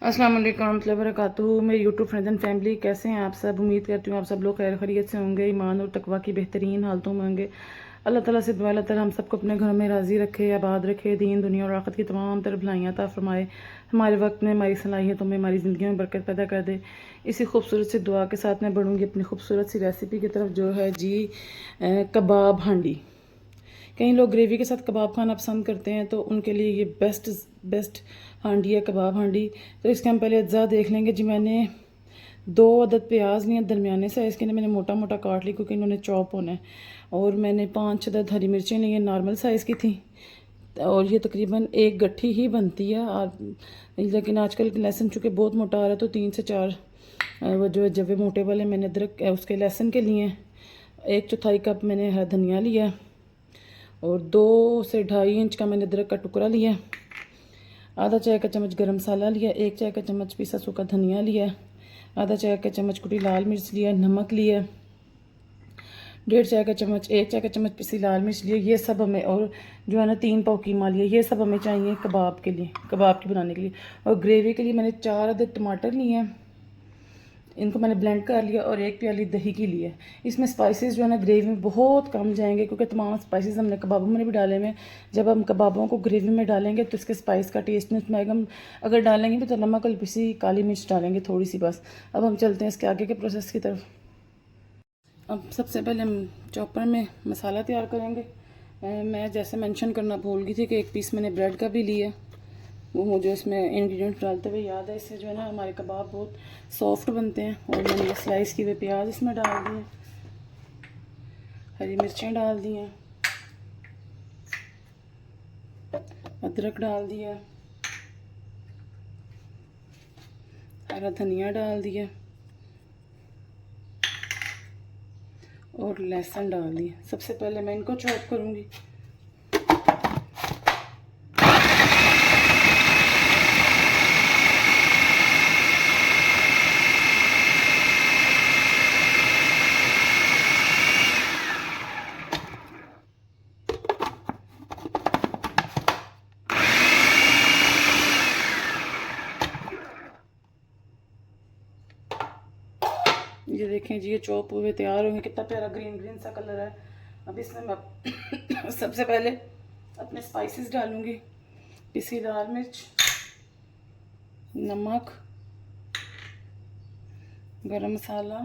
अस्सलाम वालेकुम रहमतुल्लाहि व बरकातुहू। मेरी यूट्यूब फ्रेंड्स एंड फैमिली, कैसे हैं आप सब। उम्मीद करती हूँ आप सब लोग खैर खैरियत से होंगे, ईमान और तकवा की बेहतरीन हालतों में होंगे। अल्लाह ताला से दुआ, अल्लाह ताला हम सबको अपने घरों में राज़ी रखे, आबाद रखे, दीन दुनिया और आखिरत की तमाम तरफ भलाइयाँ अता फरमाए, हमारे वक्त में हमारी सलाहियतों में हमारी ज़िंदगी में बरकत पैदा कर दे। इसी खूबसूरत सी दुआ के साथ मैं बढ़ूँगी अपनी खूबसूरत सी रेसिपी की तरफ, जो है जी कबाब हांडी। कई लोग ग्रेवी के साथ कबाब खाना पसंद करते हैं, तो उनके लिए ये बेस्ट हांडी है कबाब हांडी। तो इसके हम पहले अज्जा देख लेंगे जी। मैंने 2 अदद प्याज लिए दरमियाने साइज़ के, मैंने मोटा मोटा काट ली क्योंकि इन्होंने चॉप होना है। और मैंने 5 अदद हरी मिर्चें ली हैं, नॉर्मल साइज़ की थी। और ये तकरीबन एक गट्ठी ही बनती है, और लेकिन आजकल लहसुन चूँकि बहुत मोटा आ रहा है, तो 3 से 4 वो जो जवे मोटे वाले मैंने अदरक उसके लहसुन के लिए। 1/4 कप मैंने हरा धनिया लिया, और 2 से 2.5 इंच का मैंने अदरक का टुकड़ा लिया। आधा चाय का चम्मच गरम मसाला लिया, 1 चाय का चम्मच पिसा सूखा धनिया लिया, आधा चाय का चम्मच कुटी लाल मिर्च लिया, नमक लिया, 1.5 चाय का चम्मच 1 चाय का चम्मच पिसी लाल मिर्च लिया। ये सब हमें, और जो है ना 3 पाव कीमा लिया। ये सब हमें चाहिए कबाब के लिए, कबाब की बनाने के लिए। और ग्रेवी के लिए मैंने 4 अदद टमाटर लिए हैं, इनको मैंने ब्लेंड कर लिया, और 1 प्याली दही की ली है। इसमें स्पाइसेस जो है ना ग्रेवी में बहुत कम जाएंगे, क्योंकि तमाम स्पाइसेस हमने कबाबों में भी डाले हुए हैं। जब हम कबाबों को ग्रेवी में डालेंगे तो इसके स्पाइस का टेस्ट नहीं उसमें आएगा। हम अगर डालेंगे तो नमक और पिसी काली मिर्च डालेंगे थोड़ी सी बस। अब हम चलते हैं इसके आगे के प्रोसेस की तरफ। अब सबसे पहले हम चॉपर में मसाला तैयार करेंगे। मैं जैसे मेंशन करना भूल गई थी कि 1 पीस मैंने ब्रेड का भी लिया, वो मुझे इसमें इंग्रेडिएंट डालते हुए याद है। इससे जो है ना हमारे कबाब बहुत सॉफ्ट बनते हैं। और मैंने ये स्लाइस किए हुए प्याज इसमें डाल दिए, हरी मिर्चें डाल दी हैं, अदरक डाल दिया, हरा धनिया डाल दिया, और लहसुन डाल दिया। सबसे पहले मैं इनको चॉप करूँगी। ये देखें जी, ये चॉप हुए तैयार होंगे, कितना प्यारा ग्रीन ग्रीन सा कलर है। अब इसमें मैं सबसे पहले अपने स्पाइसेस डालूंगी। पिसी लाल मिर्च, नमक, गरम मसाला,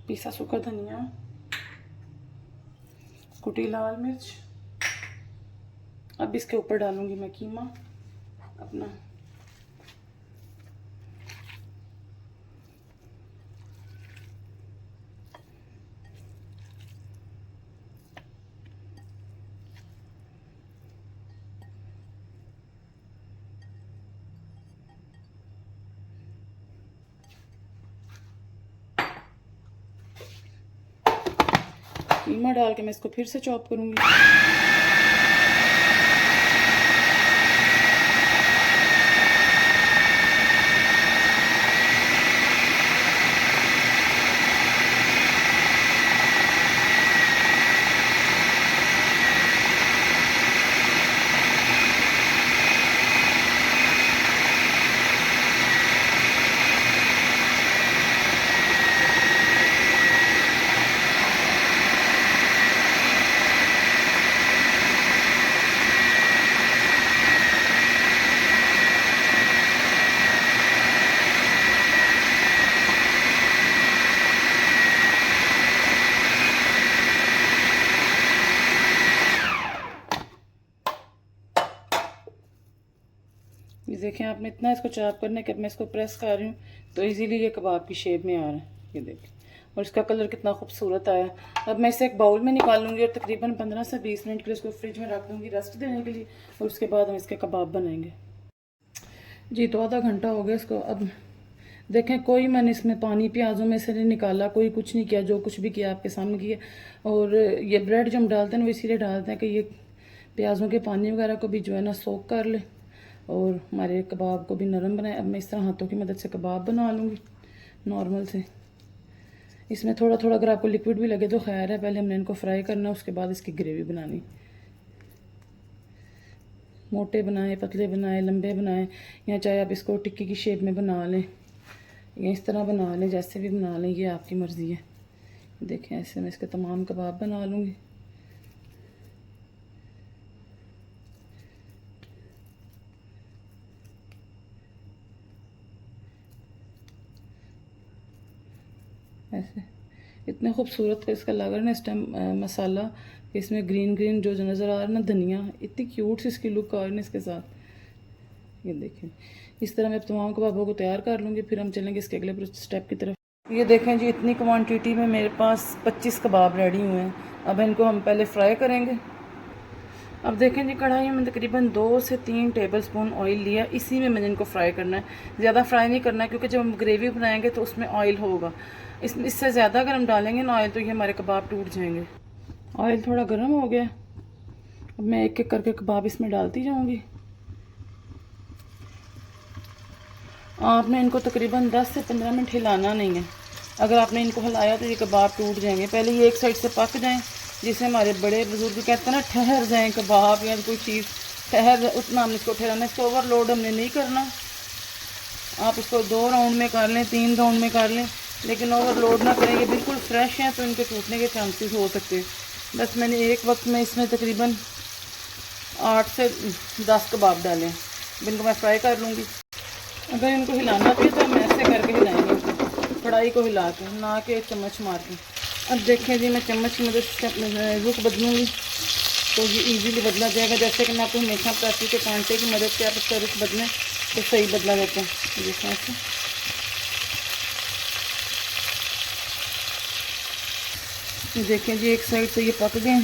पिसा सूखा धनिया, कुटी लाल मिर्च। अब इसके ऊपर डालूंगी मैं कीमा अपना। कीमा डाल के मैं इसको फिर से चॉप करूंगी। ये देखें, आपने इतना इसको चॉप करना है कि अब मैं इसको प्रेस कर रही हूँ तो इजीली ये कबाब की शेप में आ रहा है। ये देखें, और इसका कलर कितना खूबसूरत आया। अब मैं इसे एक बाउल में निकाल लूँगी, और तकरीबन 15 से 20 मिनट के लिए इसको फ्रिज में रख दूँगी रेस्ट देने के लिए, और उसके बाद हम इसके कबाब बनाएंगे। जी, तो आधा घंटा हो गया इसको। अब देखें, कोई मैंने इसमें पानी प्याज़ों में से नहीं निकाला, कोई कुछ नहीं किया, जो कुछ भी किया आपके सामने किया। और ये ब्रेड जो हम डालते हैं वो इसीलिए डालते हैं कि ये प्याज़ों के पानी वगैरह को भी जो है ना सोख कर ले, और हमारे कबाब को भी नरम बनाए। अब मैं इस तरह हाथों की मदद से कबाब बना लूँगी नॉर्मल से। इसमें थोड़ा थोड़ा अगर आपको लिक्विड भी लगे तो खैर है, पहले हमने इनको फ्राई करना, उसके बाद इसकी ग्रेवी बनानी। मोटे बनाएं, पतले बनाएं, लंबे बनाएं, या चाहे आप इसको टिक्की की शेप में बना लें या इस तरह बना लें, जैसे भी बना लें, ये आपकी मर्ज़ी है। देखें ऐसे मैं इसके तमाम कबाब बना लूँगी। ऐसे इतने खूबसूरत का इसका लग रहा है ना इस टाइम मसाला, इसमें ग्रीन ग्रीन जो नज़र आ रहा है ना धनिया, इतनी क्यूट सी इसकी लुक आ रही है इसके साथ। ये देखें इस तरह मैं तमाम कबाबों को तैयार कर लूँगी, फिर हम चलेंगे इसके अगले स्टेप की तरफ। ये देखें जी, इतनी क्वांटिटी में मेरे पास 25 कबाब रेडी हुए हैं। अब इनको हम पहले फ्राई करेंगे। अब देखें जी, कढ़ाई में तकरीबन 2 से 3 टेबलस्पून ऑयल लिया, इसी में मैंने इनको फ्राई करना है। ज़्यादा फ्राई नहीं करना है क्योंकि जब हम ग्रेवी बनाएंगे तो उसमें ऑयल होगा। इससे ज़्यादा अगर हम डालेंगे ना ऑयल तो ये हमारे कबाब टूट जाएंगे। ऑयल थोड़ा गर्म हो गया, अब मैं एक एक करके कबाब इसमें डालती जाऊँगी। आपने इनको तकरीबन 10 से 15 मिनट हिलाना नहीं है। अगर आपने इनको हिलाया तो ये कबाब टूट जाएंगे। पहले ये एक साइड से पक जाएं, जिसे हमारे बड़े बुजुर्ग कहते हैं ना, ठहर जाएं कबाब या कोई चीज़ ठहर जाए, उतना हमने इसको ठहराना। इसको ओवरलोड हमने नहीं करना। आप इसको 2 राउंड में कर लें, 3 राउंड में कर लें, लेकिन ओवरलोड ना करें। ये बिल्कुल फ्रेश हैं तो इनके टूटने के चांसेस हो सकते हैं। बस मैंने एक वक्त में इसमें तकरीबन 8 से 10 कबाब डालें। इनको मैं फ्राई कर लूँगी। अगर इनको हिलाना भी तो हम ऐसे करके हिलाएंगे, कढ़ाई को हिला के, ना कि चम्मच मार के। अब देखें जी, मैं चम्मच की मदद से अपने रुख बदलूँगी तो ये इजीली बदला जाएगा। जैसे कि मैं आपको हमेशा बताती हूँ कि कांटे की मदद से आप इसका रुख बदलें तो सही बदला जाता है। जैसे ऐसे देखें जी, एक साइड से ये पक गए।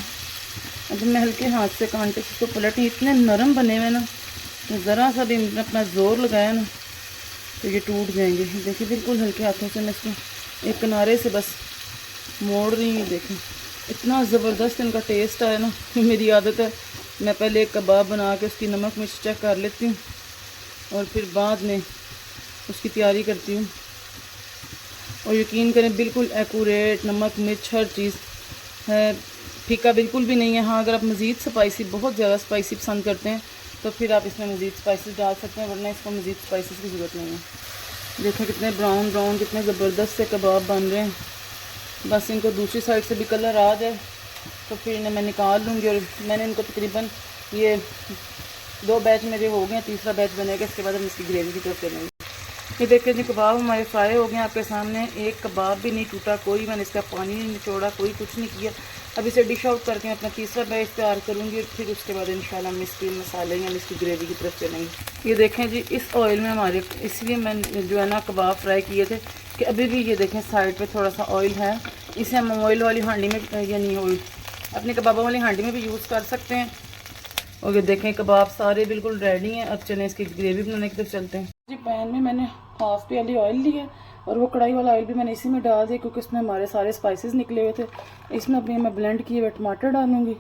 अब मैं हल्के हाथ से कांटे से इसको पलटें। इतने नरम बने हुए ना, ज़रा सा भी अपना ज़ोर लगाया ना तो ये टूट जाएंगे। देखिए बिल्कुल हल्के हाथों से मैं इसको एक किनारे से बस मोड़ रही हूँ। देखें इतना ज़बरदस्त इनका टेस्ट आया ना। मेरी आदत है, मैं पहले एक कबाब बना के उसकी नमक मिर्च चेक कर लेती हूँ और फिर बाद में उसकी तैयारी करती हूँ। और यकीन करें बिल्कुल एक्यूरेट नमक मिर्च हर चीज़ है, फीका बिल्कुल भी नहीं है। हाँ, अगर आप मज़ीद स्पाइसी, बहुत ज़्यादा स्पाइसी पसंद करते हैं तो फिर आप इसमें मज़ीद स्पाइसेस डाल सकते हैं, वरना इसको मज़ीद स्पाइसेस की ज़रूरत नहीं है। देखो कितने ब्राउन ब्राउन, कितने ज़बरदस्त से कबाब बन रहे हैं। बस इनको दूसरी साइड से भी कलर आ जाए तो फिर इन्हें मैं निकाल लूँगी। और मैंने इनको तकरीबन ये 2 बैच मेरे हो गए, तीसरा बैच बनेगा, इसके बाद हम इसकी ग्रेवी की तरफ चलेंगे। ये देखिए जी, कबाब हमारे फ्राई हो गए आपके सामने। एक कबाब भी नहीं टूटा, कोई मैंने इसका पानी नहीं निचोड़ा, कोई कुछ नहीं किया। अब इसे डिश आउट करके मैं अपना तीसरा बैच तैयार करूँगी और फिर उसके बाद इंशाल्लाह हम इसके मसाले या इसकी ग्रेवी की तरफ चलेंगे। ये देखें जी, इस ऑयल में हमारे, इसलिए मैंने जो है ना कबाब फ्राई किए थे कि अभी भी ये देखें साइड पे थोड़ा सा ऑयल है। इसे हम ऑयल वाली हांडी में, यानी ऑयल अपने कबाबों वाली हांडी में भी यूज़ कर सकते हैं। और ये देखें कबाब सारे बिल्कुल रेडी हैं। अब चलें इसकी ग्रेवी बनाने की तरफ चलते हैं जी। पैन में मैंने हाफ प्याली ऑयल लिया और वो कढ़ाई वाला ऑयल भी मैंने इसी में डाल दिया क्योंकि इसमें हमारे सारे स्पाइसेस निकले हुए थे। इसमें अपनी मैं ब्लेंड किए हुए टमाटर डालूँगी,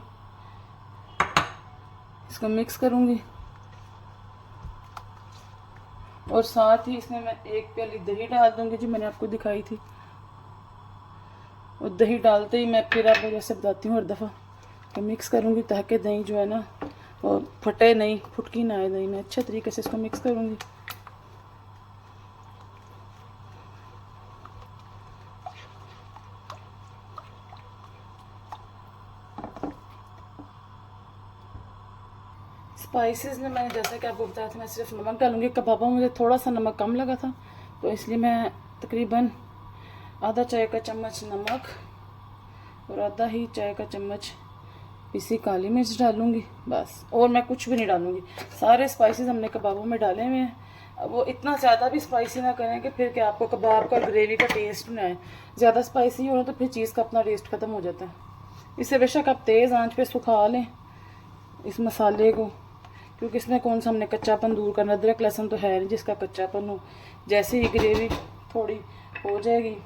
इसको मिक्स करूँगी और साथ ही इसमें मैं 1 प्याली दही डाल दूँगी जी, मैंने आपको दिखाई थी। और दही डालते ही मैं फिर आपको जैसे बताती हूँ हर दफ़ा कि मिक्स करूँगी ताकि दही जो है ना वो फटे नहीं, फुटकी ना आए दही में। अच्छे तरीके से इसको मिक्स करूँगी। स्पाइसेस में मैंने जैसा कि आपको बताया था, मैं सिर्फ नमक डालूँगी। कबाबों में मुझे थोड़ा सा नमक कम लगा था तो इसलिए मैं तकरीबन आधा चाय का चम्मच नमक और आधा ही चाय का चम्मच पिसी काली मिर्च डालूँगी बस। और मैं कुछ भी नहीं डालूँगी। सारे स्पाइसेस हमने कबाबों में डाले हुए हैं। अब वो इतना ज़्यादा भी स्पाइसी ना करें कि फिर क्या आपको कबाब का ग्रेवी का टेस्ट ना आए। ज़्यादा स्पाइसी हो तो फिर चीज़ का अपना टेस्ट ख़त्म हो जाता है। इसे बेशक आप तेज़ आंच पे सुखा लें इस मसाले को, क्योंकि इसमें कौन सा हमने कच्चापन दूर करना, अदरक लहसुन तो है नहीं जिसका कच्चापन हो। जैसे ही ग्रेवी थोड़ी हो जाएगी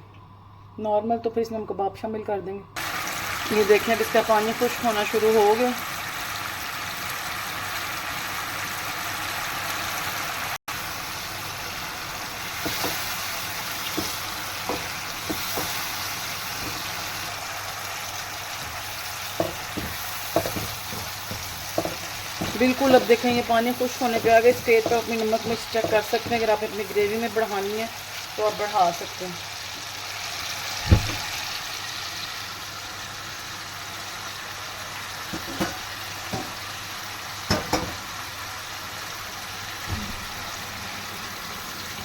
नॉर्मल तो फिर इसमें हम कबाब शामिल कर देंगे। ये देखें अब इसका पानी खुश्क होना शुरू हो गया। बिल्कुल अब देखें ये पानी खुश्क होने पे आ गए। स्टेज पर अपनी नमक मिर्च चेक कर सकते हैं। अगर आप अपनी ग्रेवी में बढ़ानी है तो आप बढ़ा सकते हैं।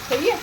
सही है।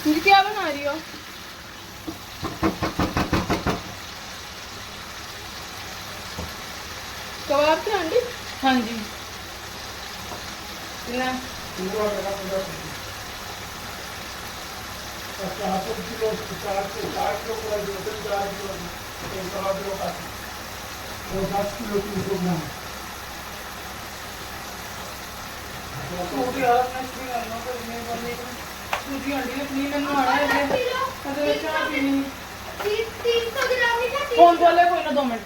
फिर क्या बना रही हो? कबाब के आंटी? हाँ जी। ना फोन बोले कोई ना 2 मिनट।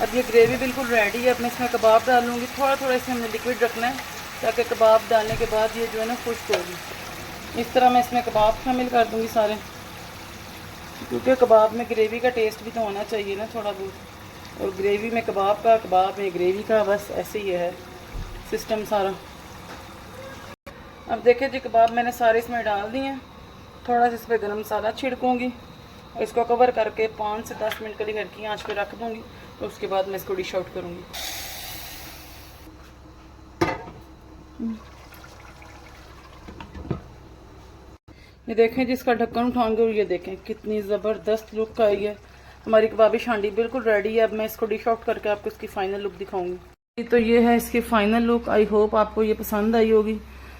अब ये ग्रेवी बिल्कुल रेडी है। अब मैं इसमें कबाब डालूंगी। थोड़ा थोड़ा इसमें हमने लिक्विड रखना है ताकि कबाब डालने के बाद ये जो है ना खुश्क होगी। इस तरह मैं इसमें कबाब शामिल कर दूंगी सारे, क्योंकि कबाब में ग्रेवी का टेस्ट भी तो होना चाहिए ना थोड़ा बहुत। और ग्रेवी में कबाब का, कबाब में ग्रेवी का, बस ऐसे ही है सिस्टम सारा। अब देखिए जी कबाब मैंने सारे इसमें डाल दिए हैं। थोड़ा सा इस पर गर्म मसाला छिड़कूँगी। इसको कवर करके 5 से 10 मिनट के लिए हल्की आंच पे रख दूँगी। तो उसके बाद मैं इसको डिश आउट करूँगी। ये देखें जिसका ढक्कन उठाएंगे और ये देखें कितनी ज़बरदस्त लुक आई है। हमारी कबाबिश हांडी बिल्कुल रेडी है। अब मैं इसको डिश आउट करके आपको इसकी फ़ाइनल लुक दिखाऊंगी। तो ये है इसकी फ़ाइनल लुक। आई होप आपको ये पसंद आई होगी।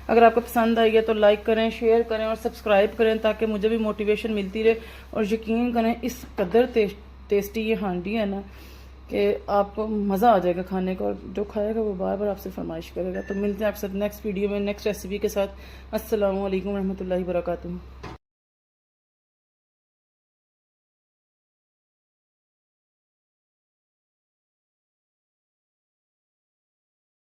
अगर आपको पसंद आई है तो लाइक करें, शेयर करें और सब्सक्राइब करें ताकि मुझे भी मोटिवेशन मिलती रहे। और यकीन करें इस कदर टेस्टी ये हांडी है ना कि आपको मज़ा आ जाएगा खाने का। और जो खाएगा वो बार बार आपसे फरमाइश करेगा। तो मिलते हैं आपसे नेक्स्ट वीडियो में नेक्स्ट रेसिपी के साथ। अस्सलामु अलैकुम रहमतुल्लाहि व बरकातुहू।